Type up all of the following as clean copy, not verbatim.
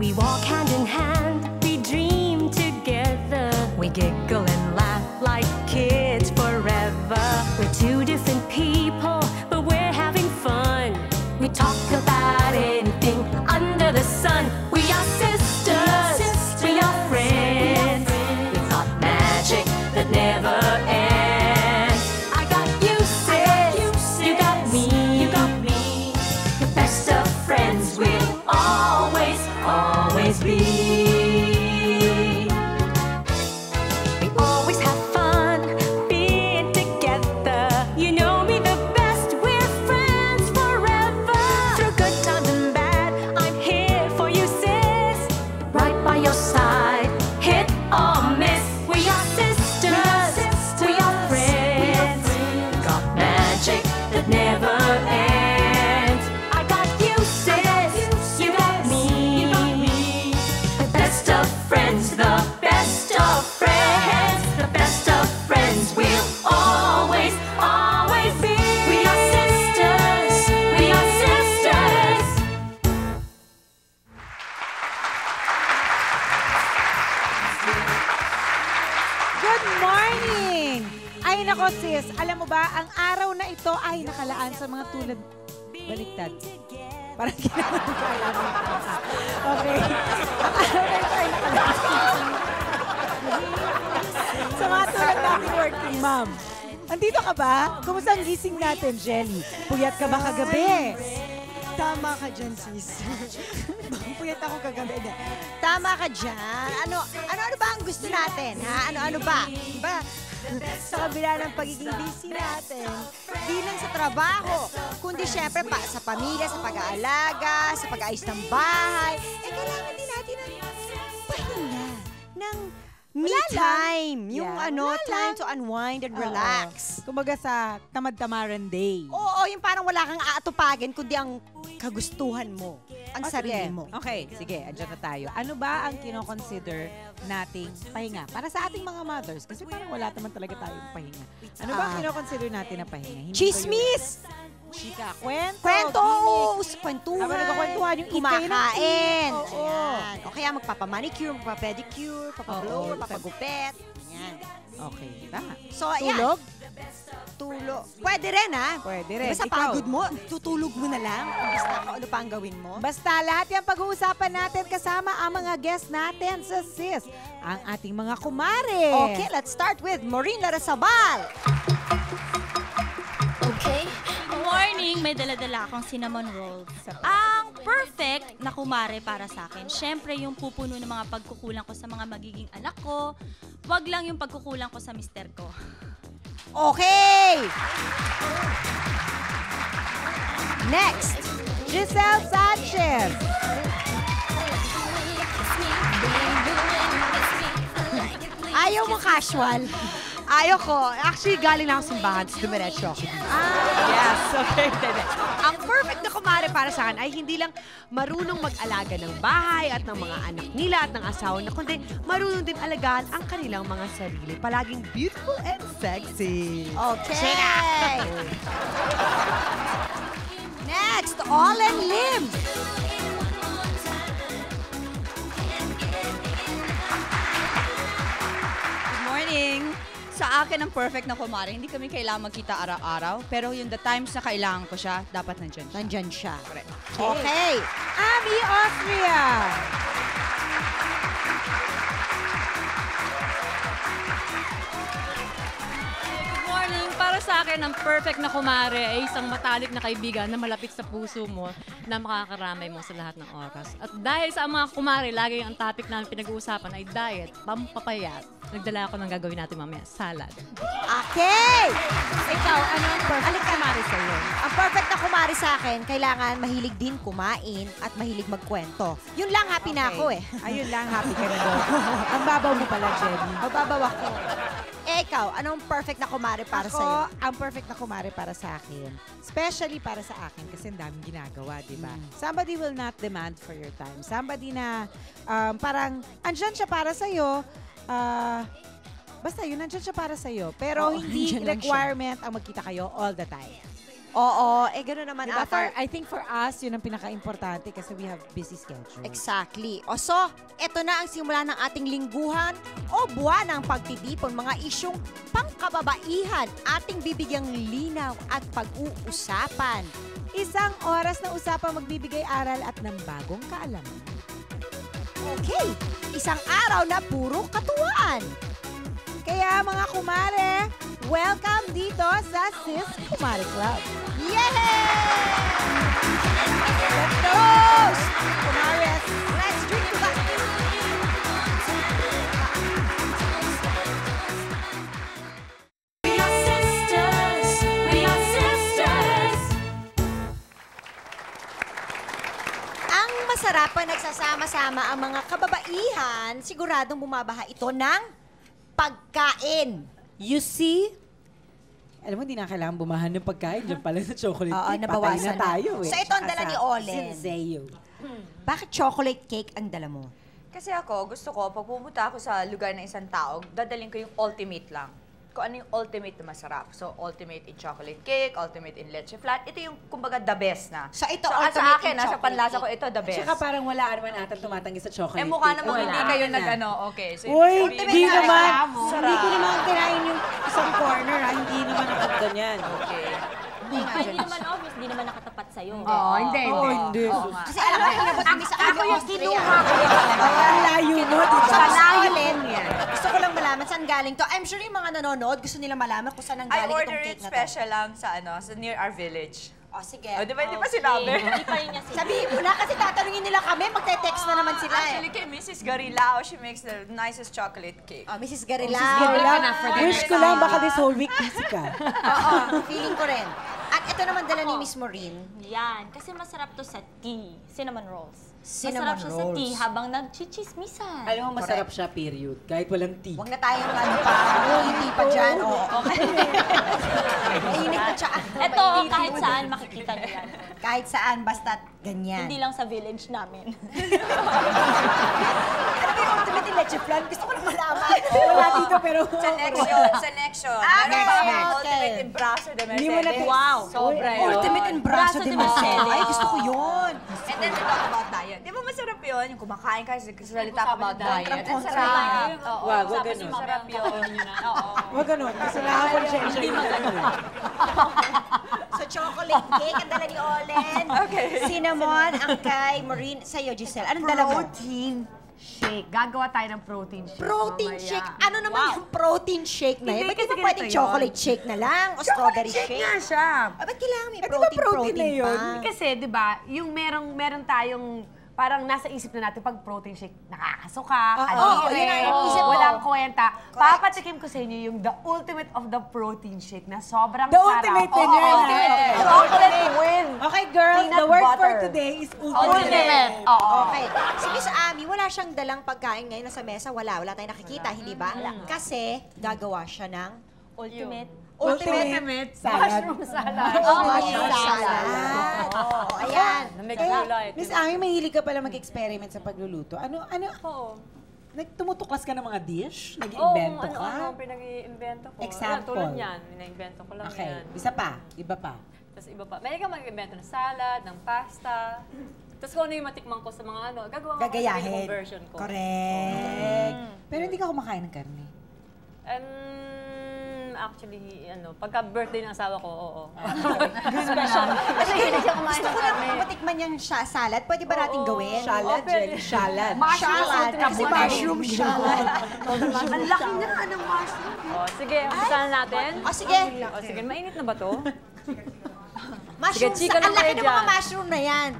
We walk hand in hand, we dream together. We giggle and laugh like kids forever. We're two different people, but we're having fun. We talk about anything under the sun. We are sisters, we are friends. We've got magic that never ends. I got you, sis, you got me, the best of friends we'll always, always be. We always have fun being together. You know me the best, we're friends forever. Through good times and bad, I'm here for you, sis. Right by your side, hit or miss. We are sisters, we are friends. Got magic that never ends. I got you, sis, you got me. The best of friends, the best of friends, the best of friends we'll always, always be. We are sisters, we are sisters. Good morning! Ay nako sis, alam mo ba, ang araw na ito ay nakalaan sa mga tulad... Baliktad. Parang ginawa ko alam mo. Okay. Ang araw na ito ay nakalaan sa mga tulad nating working mom. Andito ka ba? Kumusta ang gising natin, Jelly? Puyat ka ba kagabi? Tama ka dyan, sis. Puyat ako kagabi. Tama ka dyan. Ano ba ang gusto natin, ha? Ano ba? Diba? Sa kabila ng pagiging busy natin, di lang sa trabaho, kundi syempre pa sa pamilya, sa pag-aalaga, sa pag-aayos ng bahay, kailangan din natin ng pahinga, ng me time. Yung time to unwind and relax. Kumbaga sa tamad-tamaran day. Oo, yung parang wala kang aatupagin, kundi ang kagustuhan mo, ang sarili mo. Okay, sige, andyan na tayo. Ano ba ang kinoconsider nating pahinga? Para sa ating mga mothers, kasi parang wala naman talaga tayong pahinga. Ano ba ang kinoconsider natin na pahinga? Hindi Chismis! Chika, kwento! Kwentuhan! Habang nagkakwentuhan, yung kumakain! Oo. Ayan. O kaya magpapamanicure, magpapedicure, papablower, Oo. papagupet. Ayan. Okay, tama. So, ayan. Tulog? Tulog. Pwede rin, ha? Pwede rin. Diba sa Ikaw? pagod mo, tutulog mo na lang. Basta kung ano pa ang gawin mo. Basta lahat yung pag-uusapan natin kasama ang mga guests natin sa SIS, ang ating mga kumare. Okay, let's start with Maureen Larrazabal. Okay. Good morning. May dala-dala akong cinnamon rolls. Ang perfect na kumare para sa akin, syempre yung pupuno ng mga pagkukulang ko sa mga magiging anak ko. Wag lang yung pagkukulang ko sa mister ko. Okay! Next, Giselle Sanchez. ayaw mo casual. Ayaw ko. Actually, galing lang ako simbahan, dumiretso ako. Yes, okay. Ang perfect na kumare para sa akin ay hindi lang marunong mag-alaga ng bahay at ng mga anak nila at ng asawa na, kundi marunong din alagaan ang kanilang mga sarili. Palaging beautiful and sexy. Okay. Next, Olen Lim. Good morning! Sa akin, ang perfect na kumare, hindi kami kailangan magkita araw-araw, pero yung the times na kailangan ko siya, dapat nandyan siya. Nandyan siya. Correct. Okay. Abby Austria. Good morning! Para sa akin, ang perfect na kumare ay isang matalik na kaibigan na malapit sa puso mo na makakaramay mo sa lahat ng oras. At dahil sa mga kumare, lagi ang topic namin pinag-uusapan ay diet, pampapayat. Nagdala ako ng gagawin natin mamaya, salad. Okay! Ikaw, ano ang perfect kumare sa'yo? Ang perfect na kumari sa akin, kailangan mahilig din kumain at mahilig magkwento. Yun lang, happy na ako eh. Ayun lang, happy ka na doon. Ang babaw mo pala, Jenny. Mababaw ako. Ikaw, anong perfect na kumari para Ako, sa'yo? ang perfect na kumare para sa akin, especially para sa akin kasi ang daming ginagawa, di ba? Somebody will not demand for your time. Somebody na parang andyan siya para sa'yo, basta yun, nandyan siya para sa'yo. Pero Oo, hindi nandyan lang siya. requirement ang magkita kayo all the time. Oo, gano'n naman Diba? ata. I think for us, yun ang pinaka-importante kasi we have busy schedule. Exactly. O so, eto na ang simula ng ating lingguhan o buwan ng pagtitipon, mga isyong pangkababaihan, ating bibigyang linaw at pag-uusapan. Isang oras na usapang magbibigay aral at ng bagong kaalaman. Okay, isang araw na puro katuwaan. Kaya mga kumare, welcome dito sa Sis Kumare Club. Yay! Let's toast! Kumares, let's drink to that. We are sisters. We are sisters. Ang masarap pa nagsasama-sama ang mga kababaihan, siguradong bumabaha ito ng pagkain. You see? Alam mo, hindi na kailangan bumahan ng pagkain. Diyan pala sa chocolate Oo, cake. Patay nabawasan na tayo eh. So ito ang dala ni Olen. Senseo. Bakit chocolate cake ang dala mo? Kasi ako, gusto ko, pag pumunta ako sa lugar ng isang tao, dadalhin ko yung ultimate lang. Kung ano yung ultimate na masarap. So, ultimate in chocolate cake, ultimate in leche flat. Ito yung, kumbaga, the best na. So ito, sa ultimate akin, in sa chocolate panlasa ko, cake. ito, the best. Tsaka parang wala naman ata tumatanggi sa chocolate mukha cake. namang Wala. hindi kayo Wala. nag-ano. Okay. So, Uy, ibig hindi sabihin, naman. sarap. Hindi ko naman kinain yung isang corner. Hindi naman ako ganyan. Okay. Hindi naman obvious, hindi naman nakatapat sa'yo. Oo, hindi. hindi. Oo nga. Kasi alam mo, hinabot kami sa Ako yung kinuha ko. Ang layo mo, di ba? Sa Malayo Olen, yan. gusto ko lang malaman saan galing to. I'm sure yung mga nanonood gusto nila malaman kung saan ang I galing order itong it cake na to. special lang sa near our village. O, sige. O, di ba hindi pa sinabi? Hindi pa rin niya sinabi. Sabihin mo na kasi tatanungin nila kami, magte-text na naman sila eh. Actually, kay Mrs. Garilao, she makes the nicest chocolate cake. Oh, Mrs. Garila. Wish ko lang baka this whole week busy ka. Oo, feeling ko rin. At ito naman dala ni Miss Maureen. Yan, kasi masarap to sa tea. Cinnamon rolls. Cinnamon masarap siya sa rolls. tea habang nagchichismisan. Alam mo, masarap siya, period. Kahit walang tea. Huwag na tayong ano pa, hindi pa dyan. Oo, okay. Mainit na siya. Ito, kahit saan makikita niyo yan. Kahit saan, basta ganyan. Hindi lang sa village namin. Ano ba yung ultimate in leche flan? Gusto ko lang malaman. Wala dito, pero... Sa next show. Meron pa akong okay. ultimate in braso de Hindi mo na- Mercedes. Wow. Sobra yun. Ultimate in braso Braso de de Mercedes. Mercedes. Ay, gusto ko yun. And then we talk about diet. Di ba masarap yun? Yung kumakain ka, salita ka about diet. Ang Kontra. sarap. Oo. Wag, wag ganun. Masarap yun. Oo. Huwag ganun. Kasi nakakonsensya yung So, chocolate cake, ang dala ni Olen. Okay. Cinnamon, ang kay Maureen. Sa'yo, Giselle. Anong dala mo? Protein shake. Gagawa tayo ng protein shake. Protein mamaya. shake. Ano naman yung protein shake na yun? Hindi, Ba't di ba kasi pwedeng ganito chocolate shake na lang? O strawberry Shake shake? nga siya. Ah, ba't kailangan may di ba protein protein na yun? pa? Kasi, di ba, yung meron tayong parang nasa isip na natin pag protein shake, nakakasuka, oo, kadiri, yun ang isip ko. walang kwenta. Papatikim ko sa inyo yung the ultimate of the protein shake na sobrang The sarap. ultimate din Oo, yan, ultimate. ah. Okay. Chocolate win. Okay, girls, Peanut the word for butter. today is Ultimate. ultimate. Oo. Okay. Si Miss Ami, wala siyang dalang pagkain ngayon nasa mesa. Wala tayong nakikita, hindi ba? Kasi gagawa siya ng Ultimate salad. Mushroom salad. mushroom salad. Oh, ayan. Miss Ami, mahilig ka pala mag-experiment sa pagluluto. Ano? Oo. Tumutuklas ka ng mga dish? Oo, Nag-invento ka? ano pinag-i-invento ko. Example. Tulad yan, ina-invento ko lang Okay. yan. Isa pa. Iba pa. Tapos iba pa. May ka mag-invento ng salad, ng pasta. Tapos kung ano yung matikman ko sa mga gagawa ko sa Gagayahin. version ko. Correct. Pero hindi ka kumakain ng karne. Actually, pagka birthday ng asawa ko, oo. Kasi gusto ko lang matikman yung salad. Pwede ba natin gawin? Salad, jelly, salad. Salad. Kasi mushroom salad. Ang laki na ng mushroom. Sige, umpisahan natin. Sige. Sige, mainit na ba to? Mushroom Sige, chika Ang lang laki kayo ng mga dyan. mushroom na yan.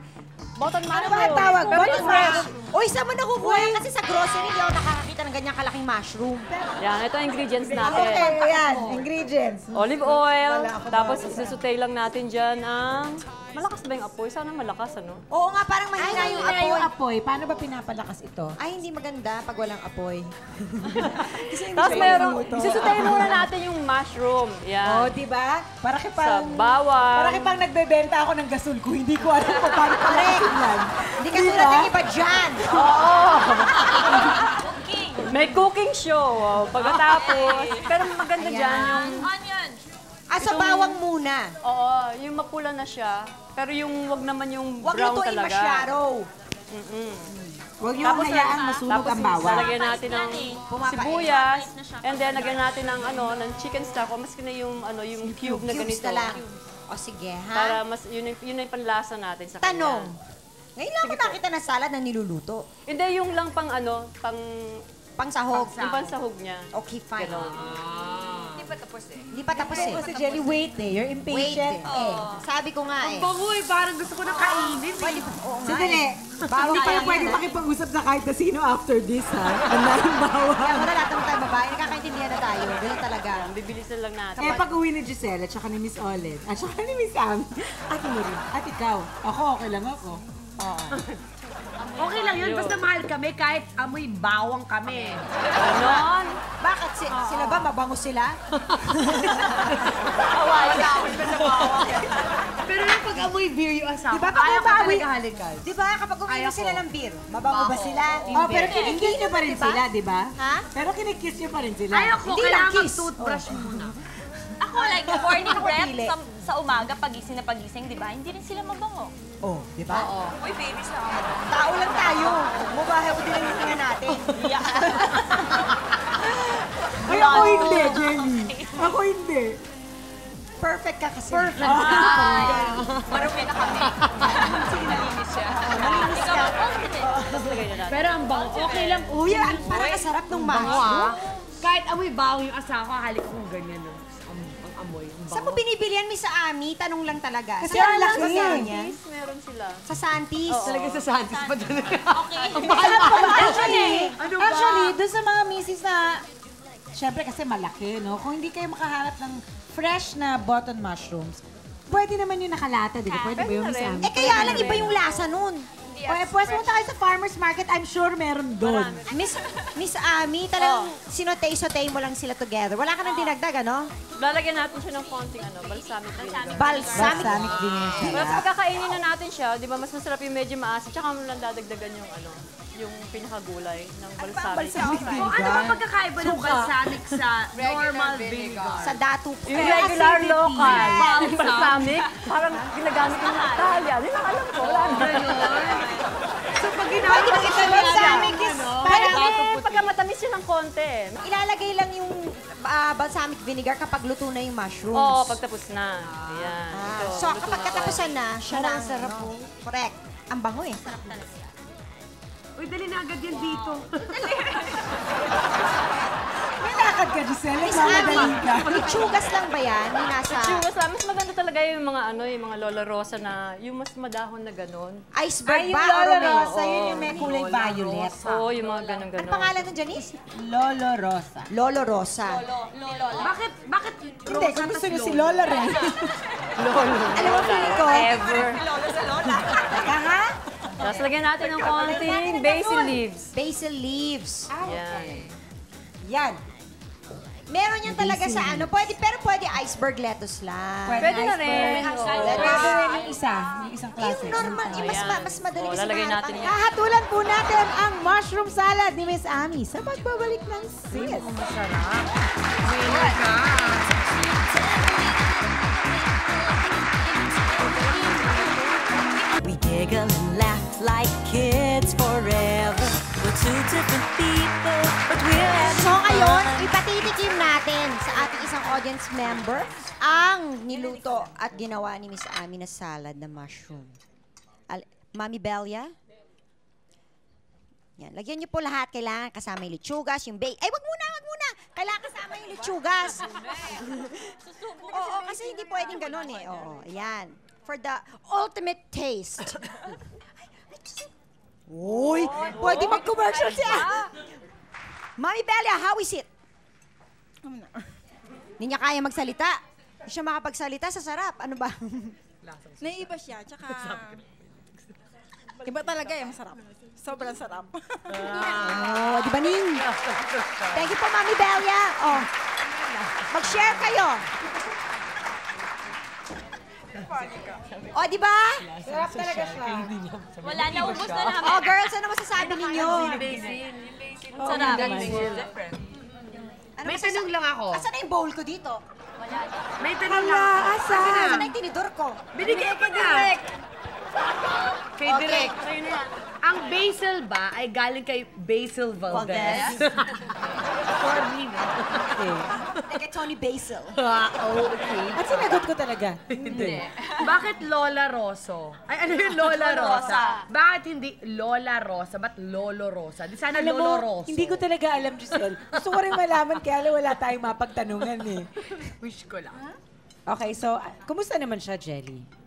Button Ano ba ang tawag? Button mushroom. Uy, saan mo nakukuha yan? Kasi sa grocery, hindi ako nakakakita ng ganyang kalaking mushroom. Yan, ito ang ingredients natin. Okay, yan. Ingredients. Olive oil, tapos isusutay lang natin dyan ang... Malakas ba yung apoy? Sana malakas, ano? Oo nga, parang mahina yung Yung apoy. apoy, paano ba pinapalakas ito? Ay, hindi maganda pag walang apoy. Tapos meron, isusutay muna natin yung mushroom. Oh, Yan. di ba? Para kay Sa parang... bawang. Para kay parang nagbebenta ako ng gasol ko. Hindi ko alam kung paano palakasin yan. Hindi ka tulad ng iba dyan. May cooking show. Pagkatapos, pero maganda dyan yung... Onion. Sa bawang muna. Oo, yung mapula na siya. Pero yung wag naman yung Huwag brown lutuin talaga. masyado. Huwag yung hayaan masunog ang bawang. Lalagyan natin ng sibuyas, and then lagyan natin ng ng chicken stock, o maski na yung cube na Cubes ganito. na lang. O sige, ha? Para mas yun yung panlasa natin sa Tanong. kanya. Ngayon lang ako nakita na salad na niluluto. Hindi yung lang pang Pangsahog. yung pansahog niya. Okay, fine. Ganon. Hindi pa tapos eh. Hindi pa tapos eh. Kasi Jenny, wait eh. You're Wait impatient eh. Sabi ko nga eh. Bangoy, parang gusto ko na kainin. Pwede pa. Oo nga Sandali. eh. Hindi pala pwede makipag-usap sa kahit na sino after this, ha? Ang daming bawang. Kaya wala lahat naman tayo babae. Nakakaintindihan na tayo. Ganun talaga. Bibilisan lang natin. Eh, pag-uwi ni Giselle at saka ni Miss Olet, at saka ni Miss Am, at mo rin. At ikaw. Ako, okay lang ako. Okay lang yun, basta mahal kami kahit amoy bawang kami. Ganon. Bakit? Sila ba? Mabango sila? Pero yung pag amoy beer yung asawa, Di ba pag ayaw ko umawi- talaga halikan. Di ba? Kapag uminom sila ng beer, mabango ba sila? Oh, pero kinikiss niyo pa rin sila, di ba? Ha? Pero kinikiss niyo pa rin sila. Ayaw ko, Hindi lang kailangan kiss. mag-toothbrush muna. Ako, like, morning breath pili. sa umaga, pagising na pagising, di ba? Hindi rin sila mabango. Oh, di ba? Uy, babies na ako. Tao lang tayo. Mubahay ko din ang hininga natin. Ay, ako hindi, Jenny. Ako hindi. Perfect ka kasi. Perfect. Marumi na kami. Sige, nalinis siya. Malinis ka. Pero ang bango, okay lang. Uy, parang kasarap ng mushroom. Kahit amoy bawang yung asawa, halik akong ganyan. No? Ang amoy, ang Saan bango. mo binibilihan, Miss Ami? Tanong lang talaga. Kasi Saan ang lang laki. ba niya? Meron sila. Sa Santis. Talaga sa Santis pa dyan. Actually, doon sa mga misis na, syempre kasi malaki, no? Kung hindi kayo makahanap ng fresh na button mushrooms, pwede naman yung nakalata, di ba? Pwede ba yung Miss Ami? Kaya lang iba yung lasa nun. O, pwes mo tayo sa farmer's market, I'm sure meron doon. Miss Ami, talagang sinotay-sotay mo lang sila together. Wala ka nang dinagdag, ano? Lalagyan natin siya ng konting balsamic vinegar. Balsamic. Balsamic vinegar siya. Tapos pagkakainin na natin siya, di ba mas masarap yung medyo maasim, tsaka mo lang dadagdagan yung pinakagulay ng balsamic. O ano ba pagkakaiba ng balsamic sa normal vinegar? Sa datu. Yung regular local, balsamic, parang ginagamit ng Italia. Hindi lang alam ko, wala na. So pag Pwede ba ito balsamic is Parang parang pagka matamis yun ng konti. ilalagay lang yung balsamic vinegar kapag luto na yung mushrooms. Oo, pagtapos na. Ayan. Ito, So luto kapag na to. katapusan na, siya na ang sarap po. Correct. Ang bango eh. Uy, dali na agad yan dito. May lakad ka, Giselle. Miss Nagmamadaling ka. Ami, itsugas lang ba yan? Yung nasa Churros, mas maganda talaga yung mga Lola Rosa na yung mas madahon na ganon. iceberg Ay, yung ba? Lola Or may- Rosa, yun yung may kulay violet. Oo, yung mga Ano ganon-ganon. pangalan nun, Janice? Lolo Rosa. Lolo Rosa. Bakit Hindi, kung gusto niyo si Lola rin. Alam mo, feeling ko, Ever. teka ha? Tapos lagyan natin ng konting basil leaves. Basil leaves. Yan. Yan. Meron yan talaga sa ano. Pero pwede iceberg lettuce lang. Pwede na rin. Pwede rin yung isa. Yung isang klase. Yung normal, yung mas madali Oh, kasi lalagay mahanap natin ang- yan. Hahatulan po natin ang mushroom salad ni Miss Ami sa pagbabalik ng sis. We giggle and laugh like kids forever. We're two different people, but we're having So ngayon, fun. ipatitikim natin sa ating isang audience member ang niluto at ginawa ni Miss Ami na salad na mushroom. Mami Belia? Yan. Lagyan niyo po lahat. Kailangan kasama yung lechugas, yung bacon. Ay, wag muna, wag muna! Kailangan kasama yung lechugas. Oo, kasi hindi pwedeng ganun eh. Oo, ayan. For the ultimate taste. Uy, pwede mag-commercial siya. Mami Belia, how is it? Hindi niya kaya magsalita. Hindi siya makapagsalita sa sarap. Ano ba? Naiiba siya, tsaka iba talaga eh, masarap. Sobrang sarap. Oh, di ba, Ning? Thank you po, Mami Belia. Oh, mag-share kayo. Oh, di ba? Sarap talaga siya. Wala na, ubos na namin. Oh, girls, ano masasabi ninyo? Sarap. Ano May tanong lang ako. Asan na yung bowl ko dito? May tanong lang. Asa na yung tinidor ko? Binigay ko na. Kay Direk. Ang basil ba ay galing kay Basil Valdez? Sorry. Like Tony Basil. Okay. At sinagot ko talaga. Hindi. Bakit Lola Rosso? Ay, ano yung Lola Rosa? Bakit hindi Lola Rosa? Ba't Lolo Rosa? Di sana Alam mo, Lolo Rosso. hindi ko talaga alam, Giselle. Gusto ko rin malaman kaya wala tayong mapagtanungan eh. Wish ko lang. Okay, so, kumusta naman siya, Jelly?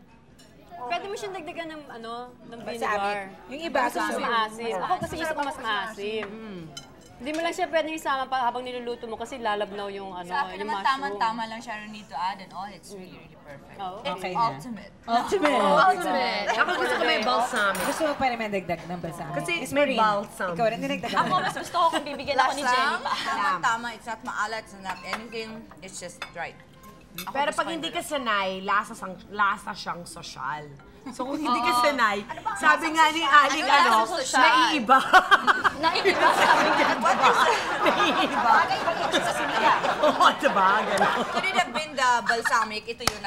Pwede mo siyang dagdagan ng, ng Balsamic. vinegar. Yung iba, Mas maasim. Ako kasi gusto ko mas maasim. Hindi mo lang siya pwedeng isama pa habang niluluto mo kasi lalabnaw yung, Sa akin yung naman, mushroom. tama lang siya. No need to add and all. It's really, really perfect. Oh. It's Okay na. ultimate. Ultimate. Ako gusto ko may balsamic. Gusto mo pa naman dagdag ng balsamic? Kasi Miss may Maureen, balsam. Ikaw rin, dinagdagan Ako, mas gusto ko kung bibigyan ako ni Jenny pa. Tama. It's not maalat. It's not anything. It's just right. Pero pag hindi ka sanay, lasa siyang sosyal. So kung hindi ka sanay, sabi nga ni Aling naiiba. Naiiba sabi niya. Naiiba. Oo, diba? Ganun. Could it have been the balsamic? Ito yung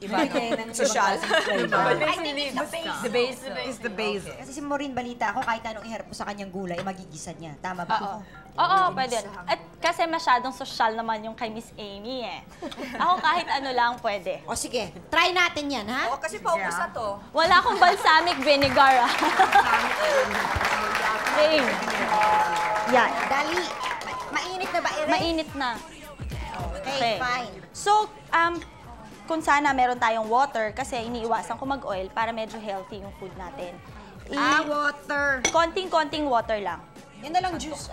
iba ng social. I think it's the base. It's the basil. Kasi si Maureen, balita ako, kahit anong iharap mo sa kanyang gulay, magigisa niya. Tama ba? Oo, pwede. At kasi masyadong social naman yung kay Miss Amy eh. Ako kahit ano lang pwede. O sige, try natin yan, ha? Oo, kasi paubos na to. Wala akong balsamic vinegar ah. Same. Yan. Dali. Mainit na ba, Ere? Mainit na. Okay, fine. So, kung sana meron tayong water kasi iniiwasan ko mag-oil para medyo healthy yung food natin. Water. Konting-konting water lang. Yan na lang juice.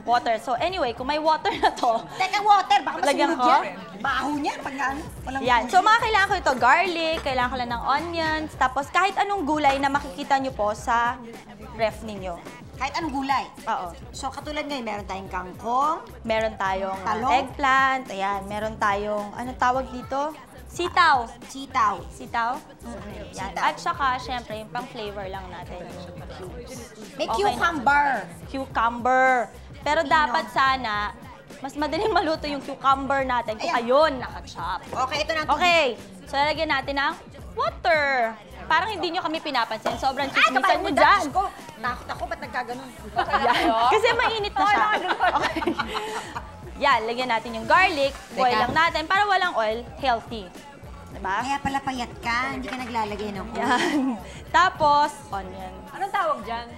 Water. So anyway, kung may water na to, Teka, water. Baka Lagyan masunog ko? yan. Baho niya. Pag ano. Walang yan. So mga kailangan ko ito, garlic, kailangan ko lang ng onions, tapos kahit anong gulay na makikita nyo po sa ref ninyo. kahit anong gulay. Oo. So, katulad ngayon, meron tayong kangkong. Meron tayong Talong. eggplant, ayan, meron tayong, anong tawag dito? Sitaw. Sitaw. Sitaw? Yan. Sitaw. At saka, syempre, yung pang-flavor lang natin, yung cubes. May Okay na. cucumber. Cucumber. Pero dapat sana, mas madaling maluto yung cucumber natin kung ayun, naka-chop. Okay, ito na. Okay, so lalagyan natin ng water. Parang hindi nyo kami pinapansin. Sobrang chismisan nyo dyan. Ko. Takot ako, ba't nagkaganon? Yan. Kasi mainit na siya. Okay. Yan, lagyan natin yung garlic. Boil Teka. lang natin para walang oil, healthy. Diba? Kaya pala payat ka, hindi ka naglalagay ng oil. Yan. Tapos, onion. Anong tawag dyan?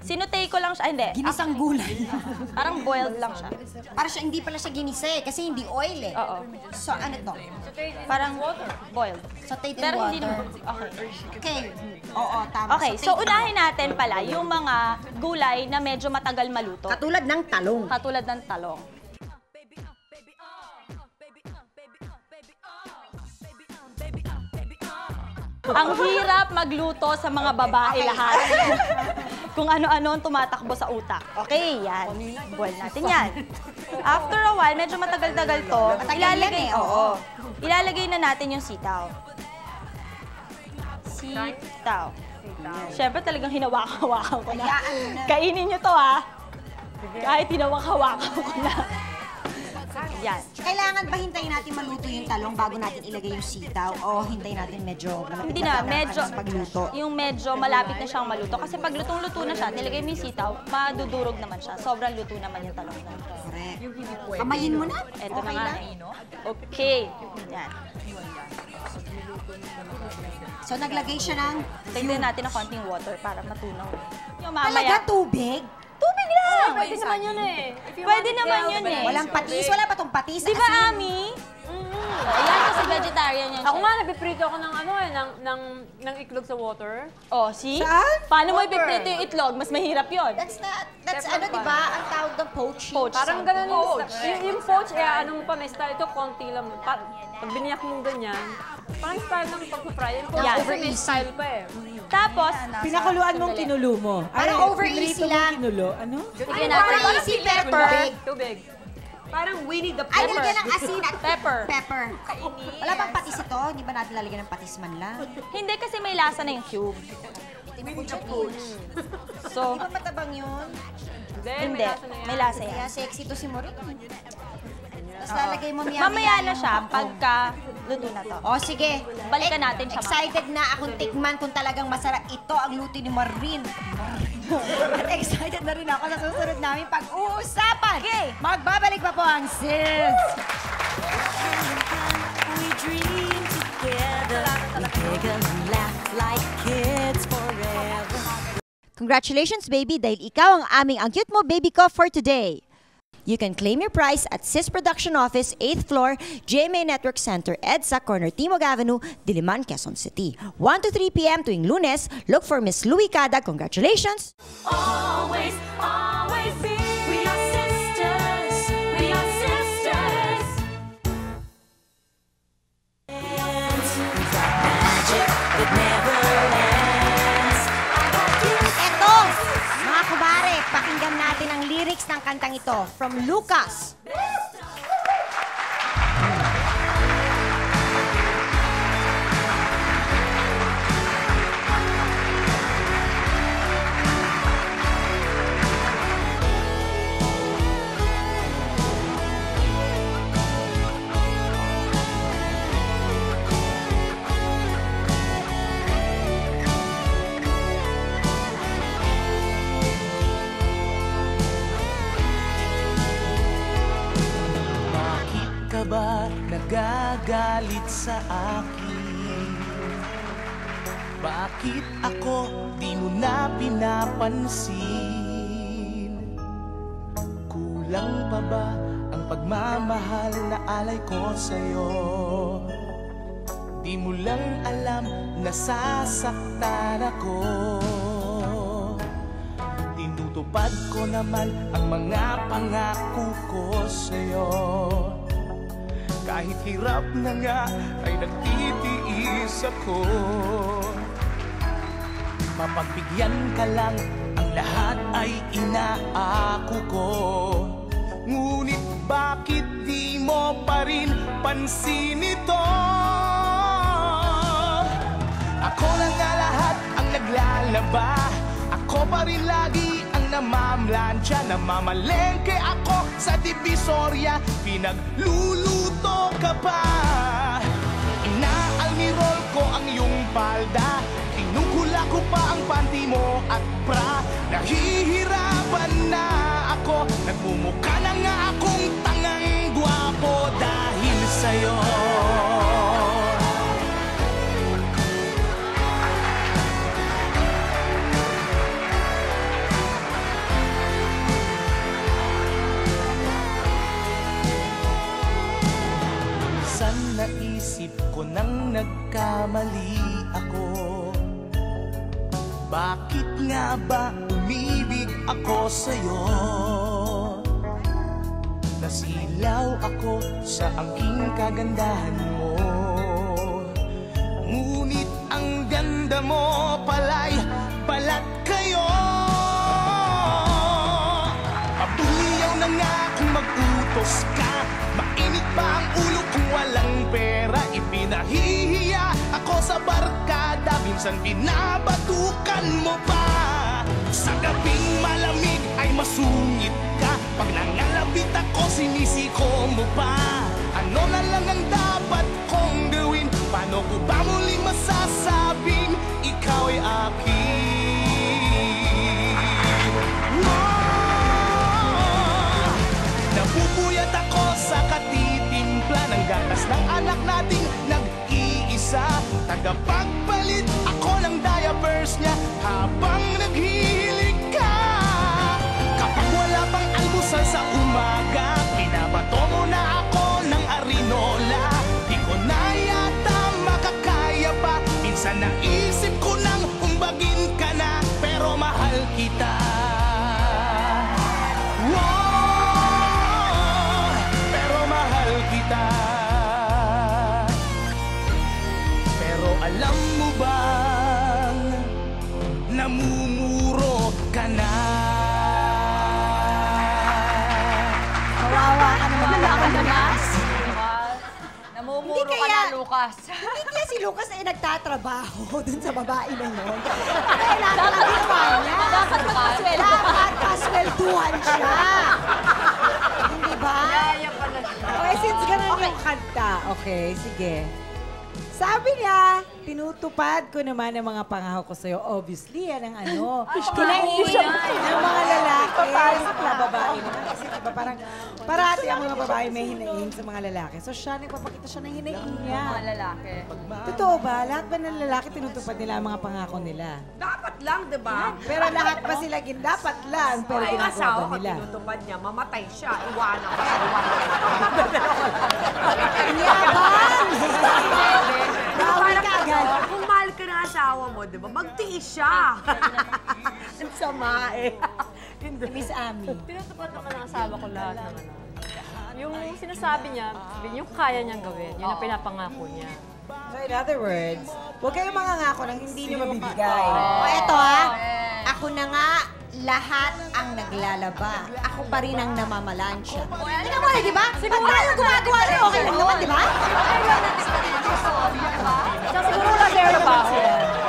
Sinutay ko lang siya. Hindi. Ginisang gulay. Parang boiled lang siya. Para siya, hindi pala siya ginisa eh, kasi hindi oil eh. Oo. So, ano to? Parang boiled. Sauteed in Pero water. hindi naman. Okay. Okay. Oo, tama. Okay, so unahin natin pala yung mga gulay na medyo matagal maluto. Katulad ng talong. Katulad ng talong. Ang hirap magluto sa mga babae lahat. Kung ano-ano ang tumatakbo sa utak. Okay, yan. Boil natin yan. After a while, medyo matagal-tagal to. Matagal Ilalagay, yan eh, oo. Ilalagay na natin yung sitaw. Sitaw. Siyempre talagang hinawak-hawakan ko na. Hayaan mo na. Kainin nyo to ha. Kahit hinawak-hawakan ko na. Yan. Kailangan ba hintayin natin maluto yung talong bago natin ilagay yung sitaw? O hintayin natin medyo malapit Hindi na, na medyo, sa pagluto? yung medyo malapit na siyang maluto. Kasi pag lutong-luto na siya, nilagay mo yung sitaw, madudurog naman siya. Sobrang luto naman yung talong na. Correct. Kamayin mo na. Eto Okay na nga. lang. Okay. Yan. So, naglagay siya ng Tignan natin ng konting water para matunaw. Yung talaga mamaya. tubig. Tubig lang! Pwede naman yun eh. Pwede naman yun eh. Walang patis. Wala pa tong patis. Di ba, Ami? Ayan kasi vegetarian yan Ako siya. nga, nagpiprito ako ng ano eh, ng iklog sa water. Oh, see? Saan? Paano mo ipiprito yung itlog? Mas mahirap yun. That's ano, di ba? Ang tawag ng poaching. Poach. Parang ganun yung poach, eh, ano mo pa, may style ito, konti lang. Pag biniyak mong ganyan, parang style ng pag-fry. Yung poach Yan. kasi may style pa eh. Tapos, Pinakuluan mong kinulo mo. Parang over pinrito easy mong lang. kinulo. Ano? bigyan natin Parang easy pepper. Tubig. Parang Winnie the Ay, Pooh. nilagyan ng asin at Pepper. Pepper. Wala bang patis ito? Hindi ba natin lalagyan ng patis man lang? hindi kasi may lasa na yung cube. So, Di ba matabang yun? hindi. May lasa yan. Kaya sexy to si Maureen. Tapos lalagay mo Mamaya na siya, pagka luto na to. O, sige. Balikan natin siya. Excited na akong tikman kung talagang masarap. Ito ang luto ni Marin. At excited na rin ako sa susunod namin pag-uusapan. Okay. Magbabalik pa po ang Sis. We dream together. We giggle and laugh like kids forever. Congratulations, baby, dahil ikaw ang aming Ang Cute Mo Baby ko for today. You can claim your prize at Sis Production Office, 8th floor, GMA Network Center, EDSA, corner Timog Avenue, Diliman, Quezon City. 1 to 3 p.m. tuwing Lunes, look for Miss Louie Cada. Congratulations! Always, always be. We are sisters. We are sisters. Magic that never ends. Eto, mga kumare, pakinggan natin ang lyrics ng kantang ito from Lucas. Bakit ka ba nagagalit sa akin? Bakit ako di mo na pinapansin? Kulang pa ba ang pagmamahal na alay ko sa'yo? Di mo lang alam na sasaktan ako. Tinutupad ko naman ang mga pangako ko sa'yo. Kahit hirap na nga ay nagtitiis ako. Mapagbigyan ka lang, ang lahat ay inaako ko. Ngunit bakit di mo pa rin pansin ito? Ako na nga lahat ang naglalaba. Ako pa rin lagi ang namamlansya. Namamalengke ako sa Divisoria. Pinagluluto ka pa. Inaalmirol ko ang iyong palda. Kinukula ko pa ang panty mo at bra. Nahihirapan na ako. Nagmumukha na nga akong tangang gwapo dahil sa'yo. Naisip ko nang nagkamali ako. Bakit nga ba umibig ako sa'yo? Nasilaw ako sa angking kagandahan mo. Ngunit ang ganda mo pala'y balat kayo. Pabuliyaw na nga kung mag-utos ka. Mainit pa ang ulo kung walang pera. Ipinahihiya ako sa barkada. Minsan binabatukan mo pa. Sa gabing malamig ay masungit ka. Pag nangalabit ako sinisiko mo pa. Ano na lang ang dapat kong gawin? Paano ko ba muling masasabing ikaw ay akin? Wow! Napupuyat ako sa katitimpla ng gatas ng anak nating nag-iisa. Tagapagpalit ako ng diapers niya habang naghihilig ka. Kapag wala pang almusal sa umaga, pinabato mo na ako ng arinola. Di ko na yata makakaya pa. Minsan naisip ko nang umbagin ka na, pero mahal kita. Alam mo bang namumuro ka na? Kawawa ka naman Lucas. Namumuro ka kaya- na, Lucas. Hindi kaya si Lucas ay nagtatrabaho dun sa babae na yun. Kailangan lang ginawa niya. Dapat magpasweldo. Dapat kaswelduhan siya. Hindi ba? Kaya pala. O since ganun yung kanta. Okay, sige. Sabi niya, tinutupad ko naman ang mga pangako ko sa'yo. Obviously, yan ang ano. Kinaiisip ng mga lalaki. Sa babae naman. Kasi diba parang parati ang mga babae may hinaing sa mga lalaki. So siya, nagpapakita siya ng hinaing niya. Mga lalaki. Totoo ba? Lahat ba ng lalaki tinutupad nila ang mga pangako nila? Dapat lang, di ba? Pero lahat ba sila dapat lang? Pero Ay, ginagawa asawa ba ko, nila? tinutupad niya, mamatay siya, iwanan ko siya, Bawal ka agad. Kung mahal ka ng asawa mo, di ba, magtiis siya. Ang sama eh. Miss Ami. Tinutupad ako ng asawa ko lahat ng ano. Yung sinasabi niya, yung kaya niyang gawin, yun ang pinapangako niya. So in other words, huwag kayong mangangako ng hindi niyo mabibigay. O eto ha, ako na nga lahat ang naglalaba. Ako pa rin ang namamalansya. Tingnan mo na, di ba? Pag tayo gumagawa rin, okay lang naman, di ba? Siguro wala siya trabaho.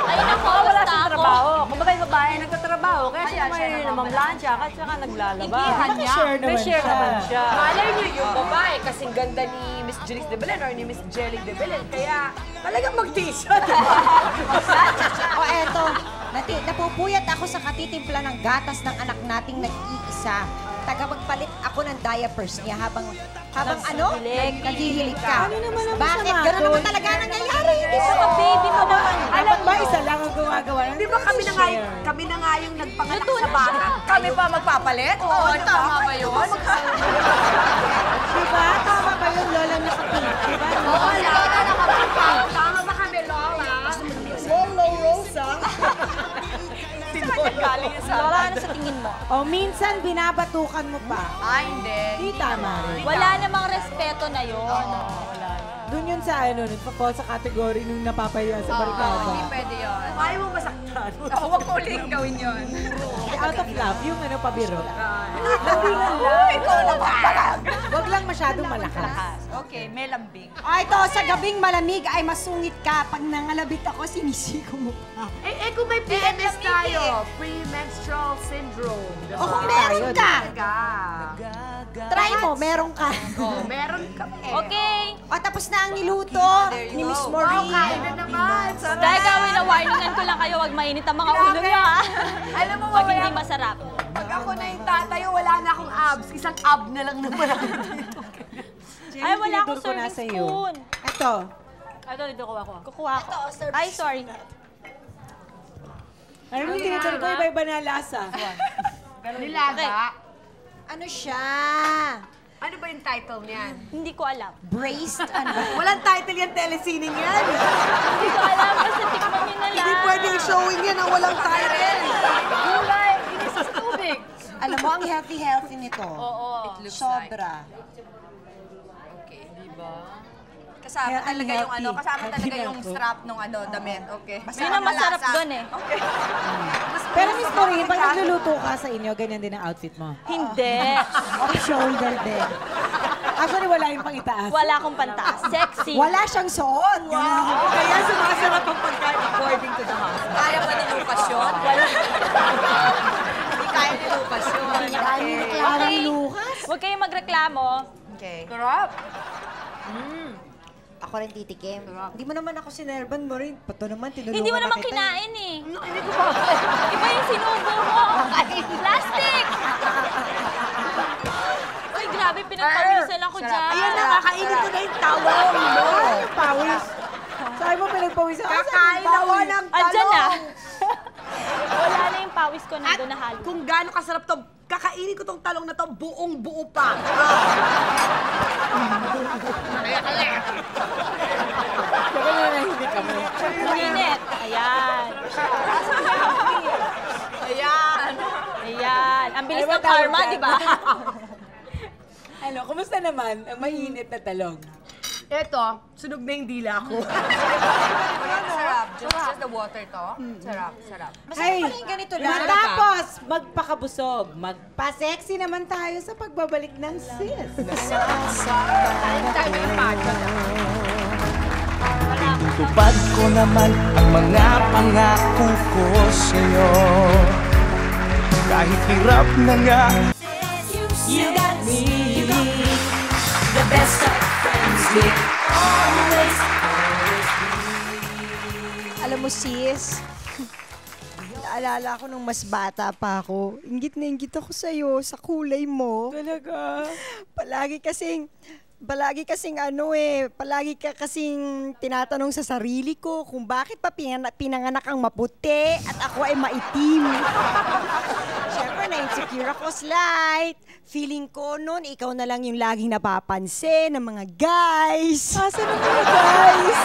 Ay, nako, wala siyang trabaho. Kumbaga yung babae nagtatrabaho, kaya siya may namamlansya, kasi siya ka naglalaba. Share naman May share naman siya. Malay niyo yung babae kasing ganda ni Miss Jelix de Belen or ni Miss Jelix de Belen, kaya talagang magtiis siya, di ba? O eto, napupuyat ako sa katitimpla ng gatas ng anak nating nag-iisa. Tagapagpalit ako ng diapers niya habang naghihilig ka. Ano naman ang Bakit? masama Ganun naman doon? talaga nangyayari. Hindi Sa ba? baby mo naman. Dapat ba isa lang ang gumagawa? Di ba kami na nga yung nagpanganak sa bata? Kami pa magpapalit? Oo, tama ba yun? Diba? Tama ba yung lola nakapink? Diba? Tama ba kami, Lola? Lola, ano sa tingin mo? O minsan binabatukan mo pa. Ay, hindi. Hindi tama rin. Wala namang respeto na yun. Doon yun sa ano, nagpa-fall sa category nung napapayuan sa Oo, barkada. hindi pwede yun. Ayaw mo masaktan. Oo, huwag mo ulit gawin yun. Out of love, yung ano, pabiro. Ikaw na papalag. Huwag lang masyadong malakas. Okay, may lambing. O ito, sa gabing malamig ay masungit ka. Pag nangalabit ako, sinisiko mo pa. Eh kung may PMS tayo, premenstrual syndrome. Diba? O kung meron ka, try mo, meron ka. Oh, meron kami. Okay. O tapos na ang niluto ni Miss Maureen. Kain na naman. Dahil gawin na warningan ko lang kayo, wag mainit ang mga ulo niyo ha. Alam mo, Pag hindi mamaya, masarap. pag ako na yung tatayo, wala na akong abs. Isang ab na lang naman ako dito. Ay, wala akong Tinidor ko na serving sa'yo. spoon. Ito. Ito, dito ko ako. Kukuha ko. Ay, sorry. Ano yung tinidor ko? Iba-iba na lasa. Nilaga. Ano siya? Ano ba yung title niyan? Hindi ko alam. Braced, ano? Walang title yan, telesine yan. Hindi ko alam. Basta tikman niyo na lang. Hindi pwedeng showing yan ang walang title. Gulay, inis sa tubig. Alam mo, ang healthy nito. Oo. Sobra. Okay. Kasama Kaya talaga yung unhealthy. ano, kasama talaga Healthy yung na to. strap nung ano, damit. Okay. Yun ang masarap doon eh. Pero Miss Maureen, pag nagluluto ka sa inyo, ganyan din ang outfit mo. Hindi. Off-shoulder din. Actually, wala yung pang itaas. Wala akong pantaas. Sexy. Wala siyang suot. Kaya sumasarap ang pagkain according to the house. Kaya ba ni Lucas yun? Hindi kaya ni Lucas yun. Okay. Huwag kayong magreklamo. Okay. Sarap. Ako rin titikim. Hindi mo naman ako sinerban mo rin. Pato naman, tinulungan Hindi mo na naman kita. kinain eh. Iba yung sinubo mo. Plastic! Ay, grabe, pinagpawisan ako dyan. Ayan na, kakainin ko na yung tawang mo. Ay, yung pawis. Sabi mo, pinagpawisan. Kakain ako ng Andyan na. talong. Wala na yung pawis ko At nandun na halo. kung gaano kasarap to, kakainin ko tong talong na to, buong buo pa. Sabi na hindi kami. Mainit. Ayan. Ayan. Ayan. Ang bilis Ay, ng matawag karma, ka. di ba? Ano, kumusta naman ang mainit na talong? Eto, sunog na yung dila ko. Sarap. Just the water to. Sarap, sarap. Ay, pa rin ganito lang. matapos magpakabusog, magpa-sexy naman tayo sa pagbabalik ng sis. Tutupad ko naman ang mga pangako ko sa'yo. Kahit hirap na nga, You got me, the best of friends will always. Alam mo, sis, naalala ko nung mas bata pa ako. Inggit na inggit ako sa'yo, sa kulay mo. Talaga? Palagi kasing palagi ka kasing tinatanong sa sarili ko kung bakit pa pinanganak ang maputi at ako ay maitim. Siyempre, na-insecure ako, Slight. Feeling ko noon, ikaw na lang yung laging napapansin ng mga guys. Asan ang mga guys?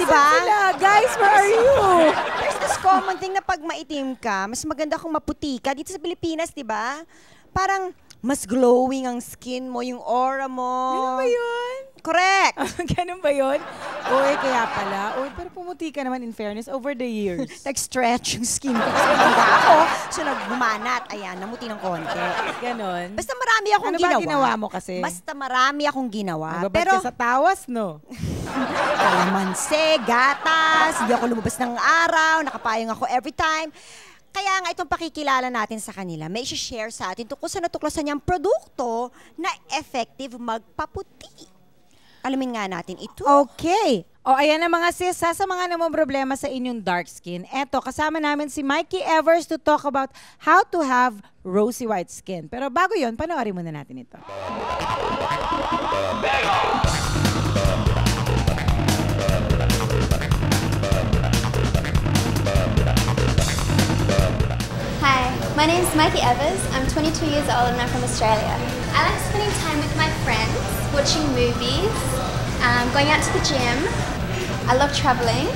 Diba? Sila? Guys, where are you? There's this common thing na pag maitim ka, mas maganda kung maputi ka. Dito sa Pilipinas, di ba? Parang mas glowing ang skin mo, yung aura mo. Ganun ba yun? Correct! Ganun ba yun? Uy, kaya pala. Uy, pero pumuti ka naman in fairness over the years. Nag-stretch yung skin ko. Kasi maganda ako. So, nagbumanat. Ayan, namuti ng konti. Ganon. Basta marami akong Ano ginawa. ba ginawa mo kasi? Basta marami akong ginawa. Nagbabad Pero, ka sa tawas, no? kalamansi, gatas, hindi ako lumabas ng araw, nakapayong ako every time. Kaya nga itong pakikilala natin sa kanila, may i-share sa atin tungkol sa natuklasan niyang produkto na effective magpaputi. Alamin nga natin ito. Okay. O, ayan na mga sis, sa mga namang problema sa inyong dark skin. Eto, kasama namin si Mikey Evers to talk about how to have rosy white skin. Pero bago yon, panoorin muna natin ito. Hi, my name is Mikey Evers. I'm 22 years old and I'm from Australia. I like spending time with my friends, watching movies, going out to the gym. I love traveling.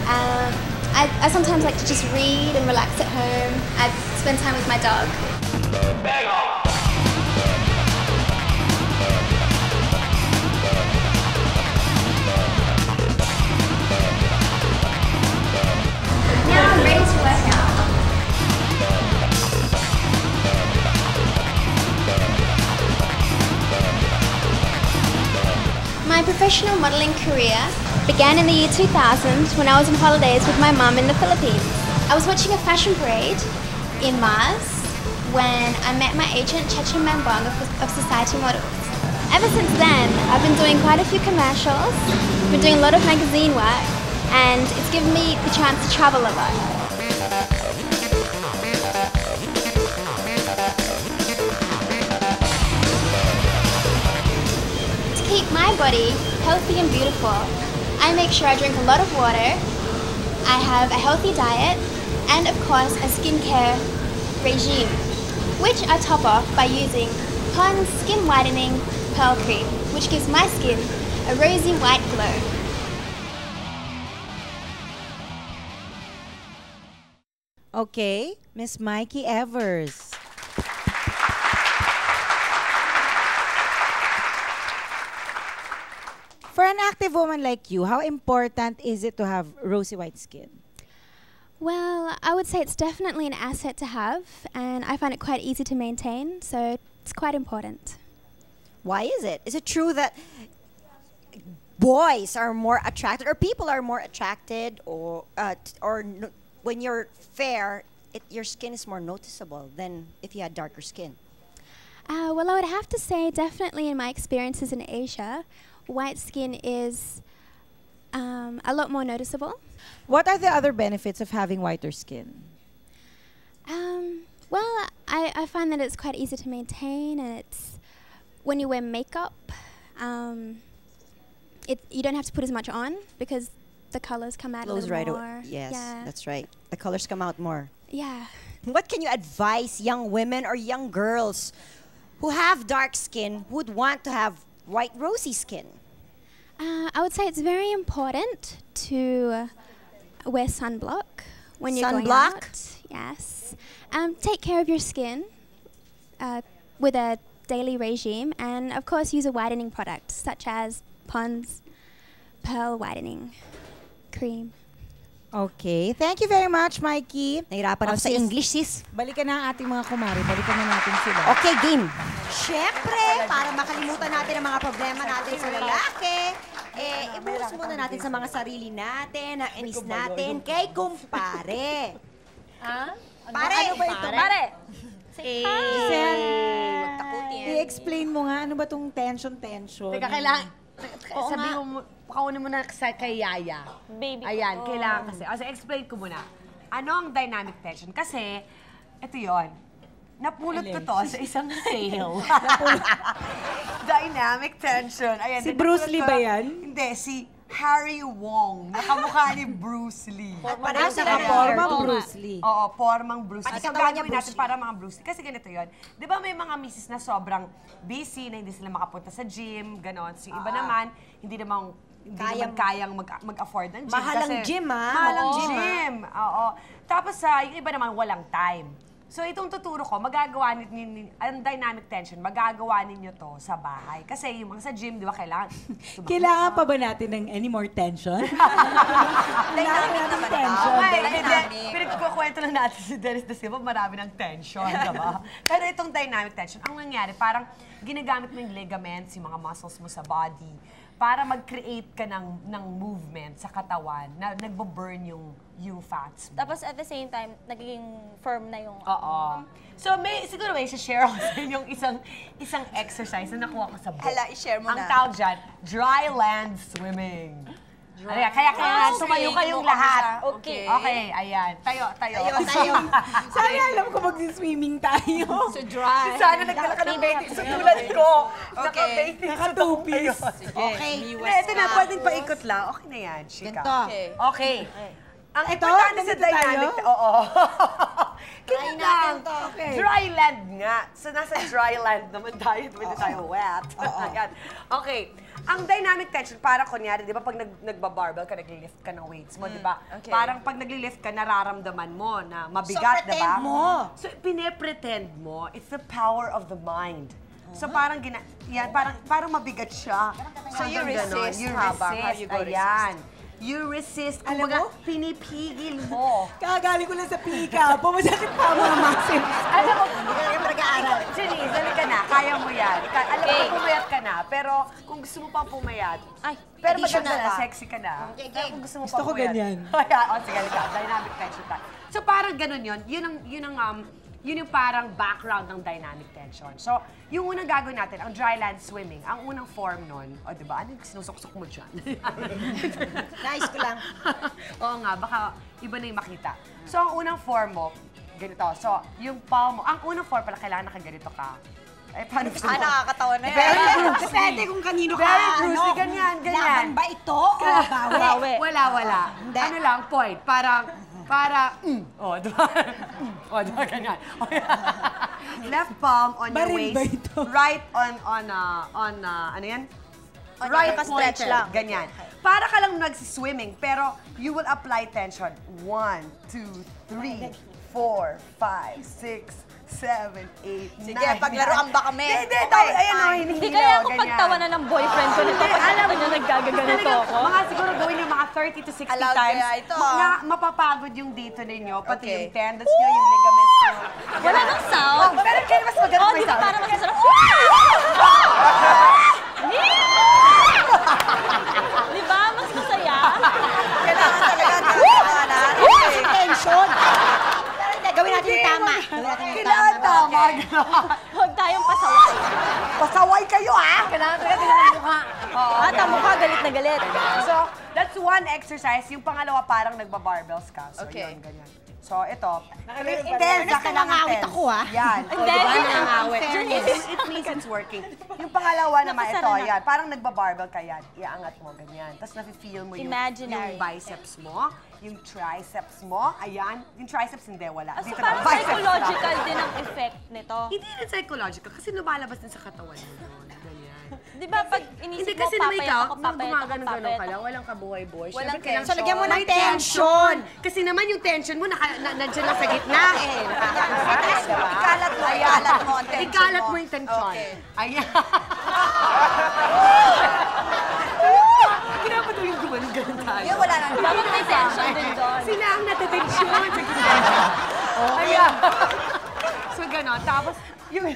I sometimes like to just read and relax at home. I spend time with my dog. Now I'm ready to work out. My professional modeling career began in the year 2000 when I was on holidays with my mum in the Philippines. I was watching a fashion parade in Mars when I met my agent Chechen Mambong of Society Models. Ever since then, I've been doing quite a few commercials, been doing a lot of magazine work, and it's given me the chance to travel a lot. To keep my body healthy and beautiful, I make sure I drink a lot of water, I have a healthy diet, and of course a skincare regime, which I top off by using Pond's Skin Whitening Pearl Cream, which gives my skin a rosy white glow. Okay, Miss Mikey Evers. For an active woman like you, how important is it to have rosy white skin? Well, I would say it's definitely an asset to have, and I find it quite easy to maintain, so it's quite important. Why is it? Is it true that boys are more attracted, or people are more attracted, when you're fair, your skin is more noticeable than if you had darker skin? Well, I would have to say definitely in my experiences in Asia, white skin is a lot more noticeable. What are the other benefits of having whiter skin? Well, I find that it's quite easy to maintain, and it's when you wear makeup, you don't have to put as much on because the colors come out a Flows little right more. away. Yes, Yeah. that's right. The colors come out more. Yeah. What can you advise young women or young girls who have dark skin who would want to have white rosy skin? I would say it's very important to wear sunblock when you're going Sunblock? out. Yes. Take care of your skin with a daily regime, and of course use a whitening product such as Pond's Pearl Whitening Cream. Okay, thank you very much, Mikey. Nahirapan ako sa sis, English, sis. Balikan na ang ating mga kumari. Balikan na natin sila. Okay, game. Siyempre, para makalimutan natin ang mga problema natin sa lalaki, ibuhos muna natin sa mga sarili natin, ang inis natin kay kumpare. Pare! Ano ba ito? Pare! Giselle. Takot. I-explain mo nga, ano ba tong tension? Teka, kailangan, sabihin mo, pakaunin mo na kay Yaya. Baby Ayan, kailangan kasi. Also, explain ko muna. Ano ang dynamic tension? Kasi, ito yon. Napulot ko to sa isang sale. Dynamic tension. Ayan, Si Bruce Lee ba yan? Hindi, si Harry Wong. Nakamukha ni Bruce Lee. Parang nakapormang Bruce Lee. Oo, formang Bruce Lee. So, katawan niya gagawin natin Bruce Lee. para mga Bruce Lee. Kasi ganito yon. Di ba may mga misis na sobrang busy, na hindi sila makapunta sa gym, ganon. So, iba naman, hindi naman kayang mag-afford ng gym. Mahal ang gym, ah. Mahal ang Oo. gym. Oo. Tapos, yung iba naman, walang time. So, itong tuturo ko, magagawa ninyo, ang dynamic tension, magagawa ninyo to sa bahay. Kasi yung mga sa gym, di ba, kailangan Kailangan pa ba natin ng any more tension? Dynamic naman tension. daw. Okay, Dynamic. pinagkukwento lang natin si Dennis da Silva, marami ng tension, diba? Pero itong dynamic tension, ang nangyari, parang ginagamit mo yung ligaments, yung mga muscles mo sa body, para mag-create ka ng movement sa katawan na nagbo-burn yung fats mo. Tapos at the same time, nagiging firm na yung... Oo. So, siguro may share ako sa inyo yung isang exercise na nakuha ko sa book. Hala, i-share mo Ang na. tawag dyan, dry land swimming. Kaya tumayo kayong lahat. Okay. Okay, ayan. Tayo. Sana alam ko mag-swimming tayo. So dry. Sana nagdala ka ng bathing suit tulad ko. Okay. Naka-two-piece. Okay. Ito na, pwedeng paikot lang. Okay na yan, chika. Ganito. Okay. Okay. Ang Ito? importante sa Ganito tayo? dynamic... Oo. Try natin to. Okay. Dry land nga. So, nasa dry land naman tayo. Hindi tayo wet. Ayan. Okay. Ang dynamic tension, para kunyari, di ba, pag nagba-barbell ka, nagli-lift ka ng weights mo, di ba? Okay. Parang pag nagli-lift ka, nararamdaman mo na mabigat, di ba? pretend mo. So, pinepretend mo, it's the power of the mind. So, parang, parang mabigat siya. So, you Hanggang ganon. resist You habang resist. you go Ayan. You resist. Alam Kumbaga, mo? pinipigil mo. Kagaling ko lang sa pika. Pumasakit pa mga muscles. Alam mo, Hindi ka nag-aaral. Janice, dali ka na. Kaya mo yan. Alam mo, pumayat ka na. Pero kung gusto mo pang pumayat, pero maganda na, sexy ka na. Pero kung gusto mo Gusto pang ko pumayat. ganyan. Ayan, sige, halika. Dynamic tension tayo. So parang ganun yun. Yun yung parang background ng dynamic tension. So, yung unang gagawin natin, ang dry land swimming, ang unang form nun, o diba, ano yung sinusok-sok mo dyan? Nice ko lang. Oo nga, baka iba na yung makita. So, ang unang form mo, ganito. So, yung palm mo, ang unang form pala, kailangan nakaganito ka. Eh, paano gusto mo? Nakakatawa na yan. Depende kung kanino ka. Very Bruce, ganyan. Laban ba ito o bawi? Wala. Ano lang, point. Para, diba? Diba, ganyan. Left palm on your Baril ba waist. ito? Right ano yan? Right naka-stretch pointer. lang. Ganyan. Para ka lang nag-swimming, pero you will apply tension. 1, 2, 3, 4, 5, 6, 7, 8, 9. Sige, paglaruan ba kami? Hindi, Okay, ayan o, fine. hinihilo. Hindi kaya ako ganyan. pagtawanan ng boyfriend ko nito. Pag alam niya naggagaganito ako. Mga siguro gawin niyo mga 30 to 60 Allowed times. kaya ito, Mapapagod yung dito ninyo, pati Okay. yung tendons niyo, yung ligaments niyo. Wala nang sound. Pero kaya mas maganda Oh, may di ba sound. parang masasarap? Di ba? Mas masaya. Kailangan talaga nakakatawanan. Okay. Tension. Pero hindi, gawin natin yung tama. Gawin natin yung Kailangan tama. Huwag tayong pasaway. Pasaway kayo, ah! Kailangan talaga ng mukha. At ang mukha galit na galit. So, that's one exercise. Yung pangalawa, parang nagba-barbells ka. So, Okay. yun, ganyan. So, ito. Fairness, Intense. nangangawit ako, ah. Yan. Hindi, Nangangawit. fairness. It means it's working. Yung pangalawa naman, ito, Nakasara na. yan. Parang nagba-barbell ka yan. Iaangat mo, ganyan. Tapos nafe-feel mo Imaginary. yung biceps mo, yung triceps mo. Ayan. Yung triceps, hindi, wala. So Dito parang na, biceps psychological lang. din ang effect nito. Hindi rin psychological. Kasi lumalabas din sa katawan mo. Ganyan. Di ba pag Hindi inisip mo, kasi naman papayat ikaw, ako, papayat ako, gumagano-gano ka papayat lang, walang kabuhay-buhay. Walang Siyempre, kailangan- tension. So, lagyan mo ng May tension. Kasi naman yung tension mo, nandiyan lang sa gitna eh. Ikalat mo ang tension Ikalat mo yung tension. Okay. Ayan. Pinapatuloy yung gumano-gano tayo. Yun, wala nang Dapat may tension din doon. Sila ang natetensyon sa gitna. Ayan. So, gano'n. Tapos, yung...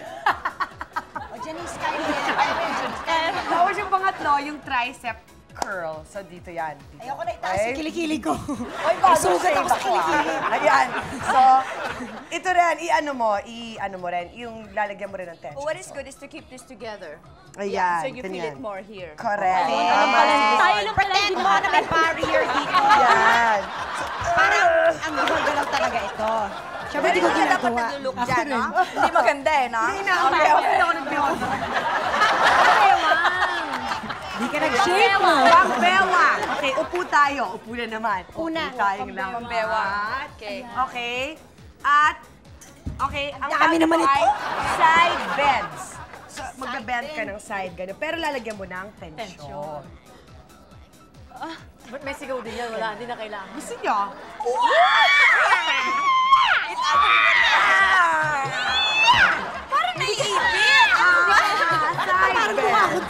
O, Janice, kaya mo yan. Tapos yung pangatlo, yung tricep curl. So, dito yan. Dito. Ayoko na itaas yung kilikili ko. Ay, bago Sugat shave ako sa ako, ah. kilikili. Ayan. So, ito rin, i-ano mo rin, yung lalagyan mo rin ng tension. What is good is to keep this together. Ayan, So you feel ganyan. it more here. Correct. Tayo lang pala Pretend mo na may barrier dito. Yan. Parang ang gumagalaw talaga ito. Siyempre, Pwede di ko ka dapat ginagawa. nag-look dyan, no? Hindi maganda eh, no? Hindi na, okay ako nag-build. Di ka nag-shape mo. Pambewang. Okay, upo tayo. Upo na naman. Una. Upo tayong lang. Pambewang. Okay. Okay. At, okay, ang Dami naman bago ito. ay side bends. So, magbe-bend ka ng side, gano'n. Pero lalagyan mo ng tension. Ba't may sigaw din yan? Wala, hindi na kailangan. Gusto niyo? Parang naiipit! Side bends.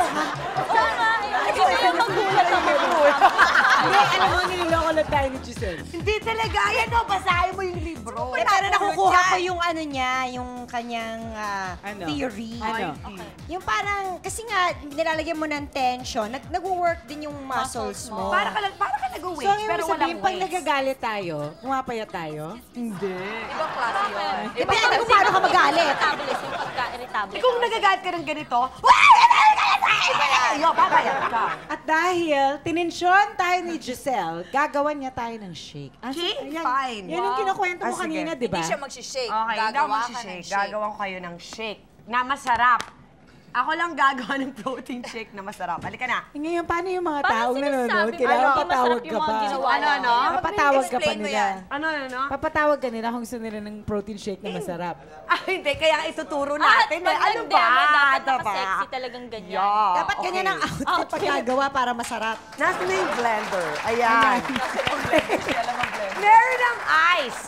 Hindi, alam mo, niloloko lang tayo ni Giselle. Hindi talaga. Yan o, basahin mo yung libro. Pero nakukuha ko yung ano niya, yung kanyang Ano? theory. Ano? Yung parang, kasi nga, nilalagyan mo ng tension, nag-work din yung muscles mo. Para ka nag-weight, So, ang pero ibig sabihin, walang pag weights. nagagalit tayo, pumapayat tayo? Ibang klase yun. Depende kung paano ka magalit. Irritable, yung pagka-irritable. Kung nagagalit ka ng ganito, Yo, papayat ka. At dahil tinensyon tayo ni Giselle, gagawan niya tayo ng shake. Shake? Ayan. Fine. Yan yung kinukwento mo Ah, sige. kanina, di ba? Hindi siya magsishake. Okay, hindi ako Gagawa ka ng magsishake. shake. Gagawan ko kayo ng shake na masarap. Ako lang gagawa ng protein shake na masarap. Halika na. Ngayon, paano yung mga Parang taong nanonood? sinasabi mo, Kailangan hindi patawag masarap ka yung mga pa. ginawa Ano? Papatawag ka pa Explain mo nila. yan. Ano? Papatawag ka nila kung gusto nila ng protein shake na masarap. Ah, hindi. Kaya ituturo natin. Pag Ano ba? dapat Diba? nakasexy talagang ganyan. Yeah, Dapat ganyan ang okay. outfit pagkagawa para masarap. Nasa na yung blender. Ayan. Meron ng ice.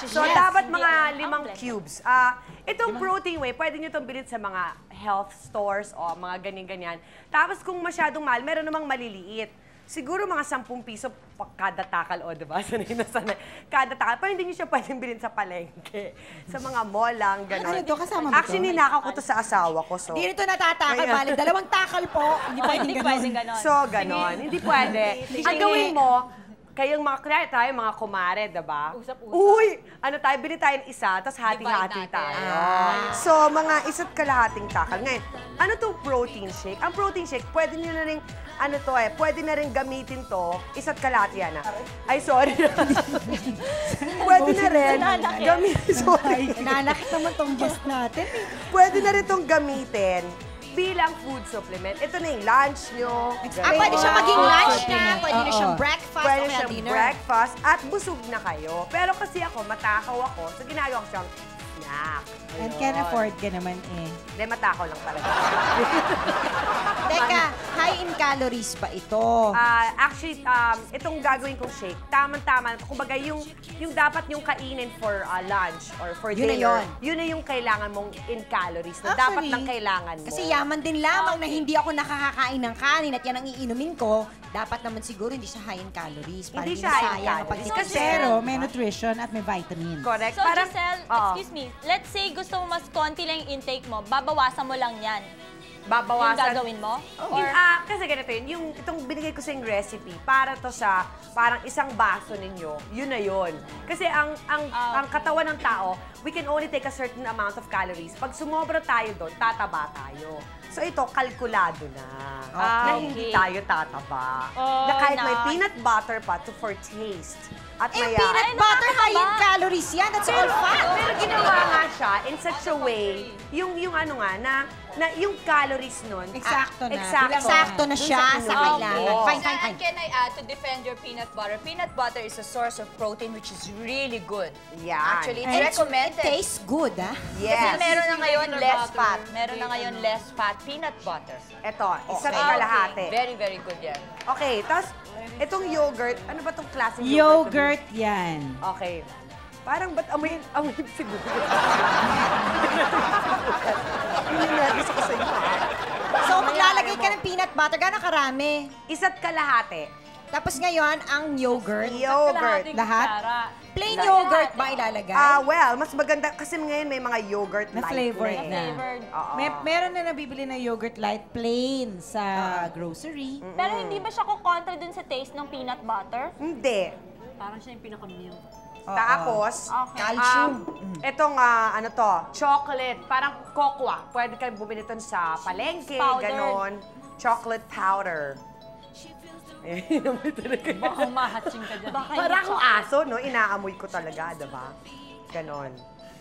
So, dapat mga 5 cubes. Itong protein whey, pwede nyo itong bilhin sa mga health stores o mga ganyan-ganyan. Tapos kung masyadong mahal, meron namang maliliit. Siguro mga 10 piso kada takal, o diba? Sanay na sanay. Kada takal. Pero hindi nyo siya pwedeng bilhin sa palengke. Sa mga mall lang, gano'n. Ano to? Kasama mo to? Actually, ninakaw ko to sa asawa ko. So, Hindi nito natatakal, Ayan. bali. 2 takal po. Hindi pwedeng Hindi ganun. pwedeng ganon. So, ganon. Hindi pwede. Ang gawin mo, kayong mga, kunwari tayo, mga kumare, diba? Usap-usap. Uy! Ano tayo, bili tayo ng isa, tapos hati-hati Divide natin. tayo. So, mga isa't kalahating takal. Ngayon, ano tong protein shake? Ang protein shake, pwede nyo na rin, ano to pwede na rin gamitin to, isa't kalahati yan Ay, sorry. Pwede na rin gamitin, sorry. Nanakit naman tong guest natin. Pwede na rin tong gamitin bilang food supplement. Ito na yung lunch nyo. Pwede siya maging lunch na, Supplement. pwede na Oo. siyang breakfast, Pwede o kaya siyang dinner. breakfast at busog na kayo. Pero kasi ako, matakaw ako, so ginagawa ko siyang snack. And Ayun. can afford ka naman eh. Hindi, matakaw lang talaga. Teka, high in calories ba ito? Actually, itong gagawin kong shake, tamang-tama. Kumbaga, yung dapat yung kainin for lunch or for Yun na dinner, yun. na yung kailangan mong in calories na Actually, dapat lang kailangan mo. Kasi yaman din lamang na hindi ako nakakakain ng kanin at yan ang iinumin ko, dapat naman siguro hindi siya high in calories. Para Hindi hindi siya high in sayang ang calories. pagtitis. Kasi- Pero may nutrition at may vitamins. Correct. So, Parang- Giselle, Oo. excuse me, let's say gusto mo mas konti lang yung intake mo, babawasan mo lang yan. Babawasan. Yung gagawin mo? Or, Kasi ganito yun, yung itong binigay ko sa yung recipe, para to sa parang isang baso ninyo, yun na yun. Kasi ang katawan ng tao, we can only take a certain amount of calories. Pag sumobra tayo doon, tataba tayo. So ito, kalkulado na. Na hindi tayo tataba. Oh, na kahit may not. peanut butter pa to for taste. At Eh, maya, peanut butter high in calories yan. That's all fat. pero ginawa nga siya in such a way, yung ano nga, na yung calories nun, Eksakto na. Eksakto na Dun siya sa inumin kailangan. mo. Fine, fine, And fine. can I add to defend your peanut butter? Peanut butter is a source of protein which is really good. Yan. Actually, it's It recommended. tastes good, ah. Yes. Kasi meron na ngayon less butter. fat. Meron na ngayon less fat peanut butter. Ito, isa't Okay. kalahati. Very, very good yan. Okay, tapos itong yogurt, ano ba itong klaseng Yogurt yan. Okay. Parang ba't amoy siguro? Hindi na, gusto ko sa inyo. So, maglalagay ka ng peanut butter. Gano'ng karami? Isa't kalahati. Tapos ngayon, ang yogurt. Yogurt. Lahat? Plain yogurt ba ilalagay? Well, mas maganda kasi ngayon may mga yogurt Na light flavored eh. na. Oo. Meron na nabibili na yogurt light plain sa grocery. Pero hindi ba siya kukontra dun sa taste ng peanut butter? Hindi. Parang siya yung pinaka-milk. Tapos, itong ano to, chocolate, parang cocoa. Pwede kayo bumili ito sa palengke, Powdered. ganon. Chocolate powder. Baka mahatsing ka dyan. Parang aso, no? Inaamoy ko talaga, diba? Ganon.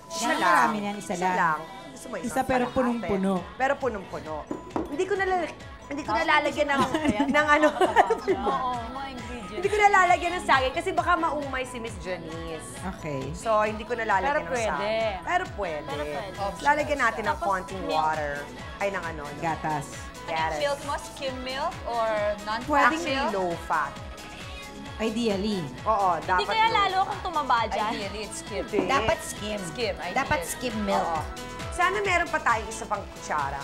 Isa Yan, lang. marami yan, isa lang. Gusto mo Isa pero kalahati? punong-puno. Pero punong-puno. Hindi ko nalalagyan ng ano. Oo, mga ingredients. Hindi ko nalalagyan ng saging kasi baka maumay si Miss Janice. Okay. So, hindi ko nalalagyan Pero ng saging. pwede. Pero pwede. Lalagyan natin ng konting water. Ay, ng ano. Gatas. Gatas. Milk mo, skim milk or non-fat Actually, milk? low fat. Ideally. Oo, dapat Hindi kaya low lalo akong tumaba dyan. Ideally, it's skim. Hindi. Dapat skim. Skim, ideally. Dapat skim milk. Oo. Sana meron pa tayong isa pang kutsara.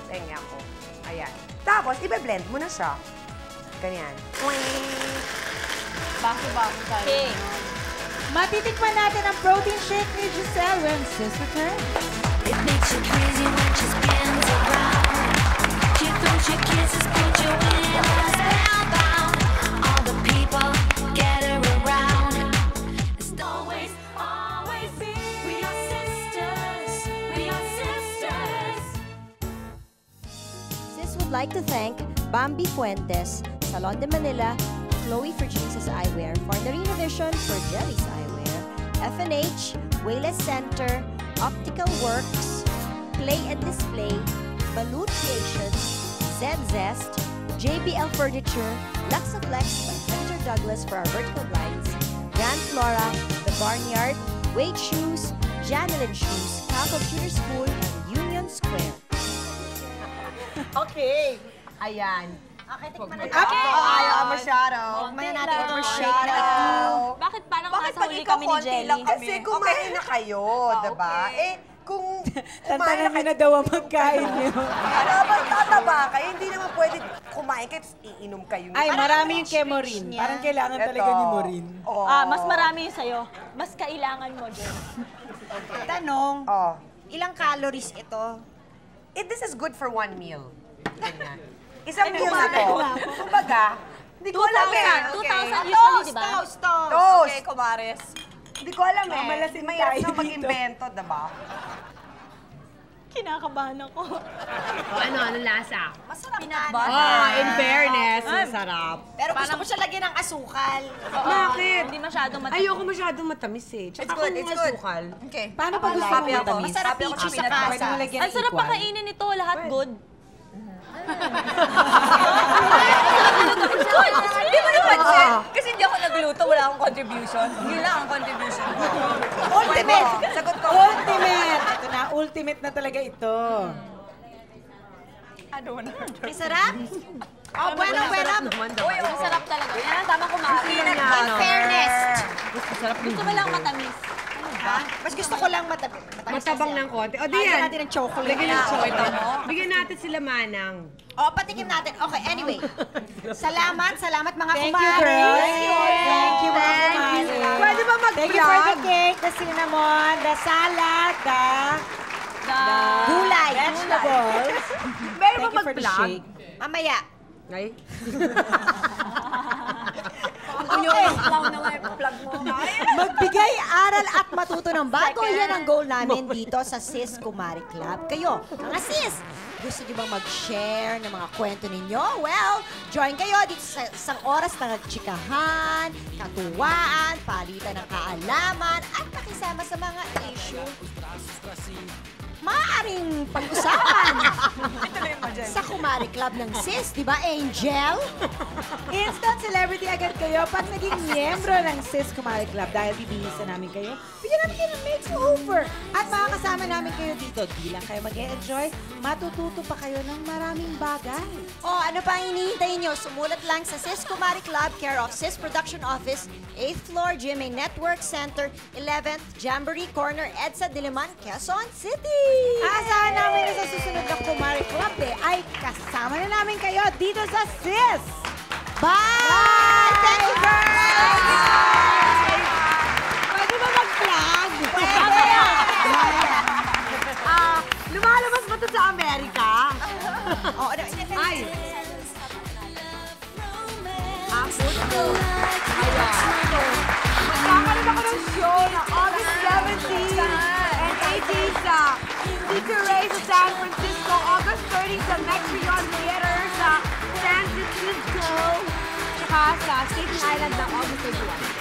Tingnan ko. Ayan. Tapos, ibe-blend mo na siya. Ganyan. Bako-bako tayo. Okay. Matitikman natin ang protein shake ni Giselle when sis return. It makes you crazy when she spins around. She throws your kisses, put you in a spellbound. All the people gather around. It's always, always be. We are sisters. We are sisters. Sis would like to thank Bambi Fuentes, Salon de Manila, Chloe for Jesus Eyewear, for the Renovision for Jelly's Eyewear, FNH, Wayless Center, Optical Works, Play and Display, Balut Creations, Zest, JBL Furniture, Luxaflex by Hunter Douglas for our vertical blinds, Grand Flora, The Barnyard, Wade Shoes, Janelin Shoes, Cal Computer School, and Union Square. Okay. Ayan. Okay, tikman na Ayaw ka masyado. Tikman na natin ito. Masyado. Bakit parang Bakit nasa pag huli ikaw kami ni konti Jelly? lang Kasi kumain na kayo, diba? okay. Kung Tantanan nyo na daw ang magkain nyo. dapat tataba kayo, hindi naman pwede kumain kayo, tapos iinom kayo. Ay, marami yung kay Maureen. Parang kailangan talaga ni Maureen. Oh. Mas marami yung sa'yo. Mas kailangan mo din. Tanong, Oh. ilang calories ito? This is good for one meal. Ganyan. Isang meal na to. Kumbaga, hindi ko alam eh. 2,000 usually, di ba? Toast! Okay, kumares. Hindi ko alam eh. Mahirap na mag-invento, diba? Kinakabahan ako. Ano lasa? Masarap Peanut na. butter. In fairness, masarap. Pero gusto ko siya lagyan ng asukal. Bakit? Hindi masyadong matamis. Ayoko masyadong matamis eh. Tsaka It's good, kung it's good. masukal. Okay. Paano pag gusto mo Happy ako. matamis? Masarap ako sa peanut Pwede mo butter. lagyan Ang sarap equal. pakainin ito. Lahat good. Hindi mo napansin? Kasi hindi ako nagluto, wala akong contribution. Yun lang ang contribution ko. Ultimate! Sagot ko. Ultimate! Ito na, ultimate na talaga ito. Ay, sarap? Oh, bueno. Masarap talaga. Yan ang tamang kumain. In fairness. Gusto mo lang matamis. Ha? Mas gusto ko lang matamis. Matabang ng konti. O, Lagyan diyan. natin ng chocolate. Lagyan ng chocolate. Bigyan natin sila manang. O, patikim natin. Okay, anyway. Salamat mga Thank you, kumare. girls. Thank you, mga kumare. Pwede ba Thank you for the mag-vlog? cake, the cinnamon, the salad, the Gulay. vegetables. Meron ba Thank you for the mag-vlog? shake. Mamaya. Ay. Magbigay aral at matuto ng bago. Yan ang goal namin dito sa Sis Kumari Club. Kayo, mga sis, gusto niyo bang mag-share ng mga kwento ninyo? Well, join kayo dito sa isang oras na nagtsikahan, katuwaan, palitan ng kaalaman, at pakisama sa mga issue. Maaaring pag-usapan sa Kumari Club ng Sis, di ba, Angel? Instant celebrity agad kayo pag naging miyembro ng Sis Kumari Club dahil bibihisa namin kayo. Bigyan namin kayo ng makeover. At makakasama namin kayo dito. Di lang kayo mag-e-enjoy, matututo pa kayo ng maraming bagay. O, ano pa ang hinihintay nyo? Sumulat lang sa Sis Kumari Club, care of Sis Production Office, 8th floor, GMA Network Center, 11th, Jamboree Corner, EDSA Diliman, Quezon City! Aasahan namin na sa susunod na Kumari Club ay kasama na namin kayo dito sa Sis! Bye! Thank you, girls! Pwede ba mag-plug? Lumalabas ba ito sa Amerika? Oo, Ay! Football. Ayan. Magkakaroon ako ng show na August 17 and 18 sa Teacher Ray sa San Francisco, August 30 sa Metreon Theater sa San Francisco, tsaka sa Staten Island ng August 31.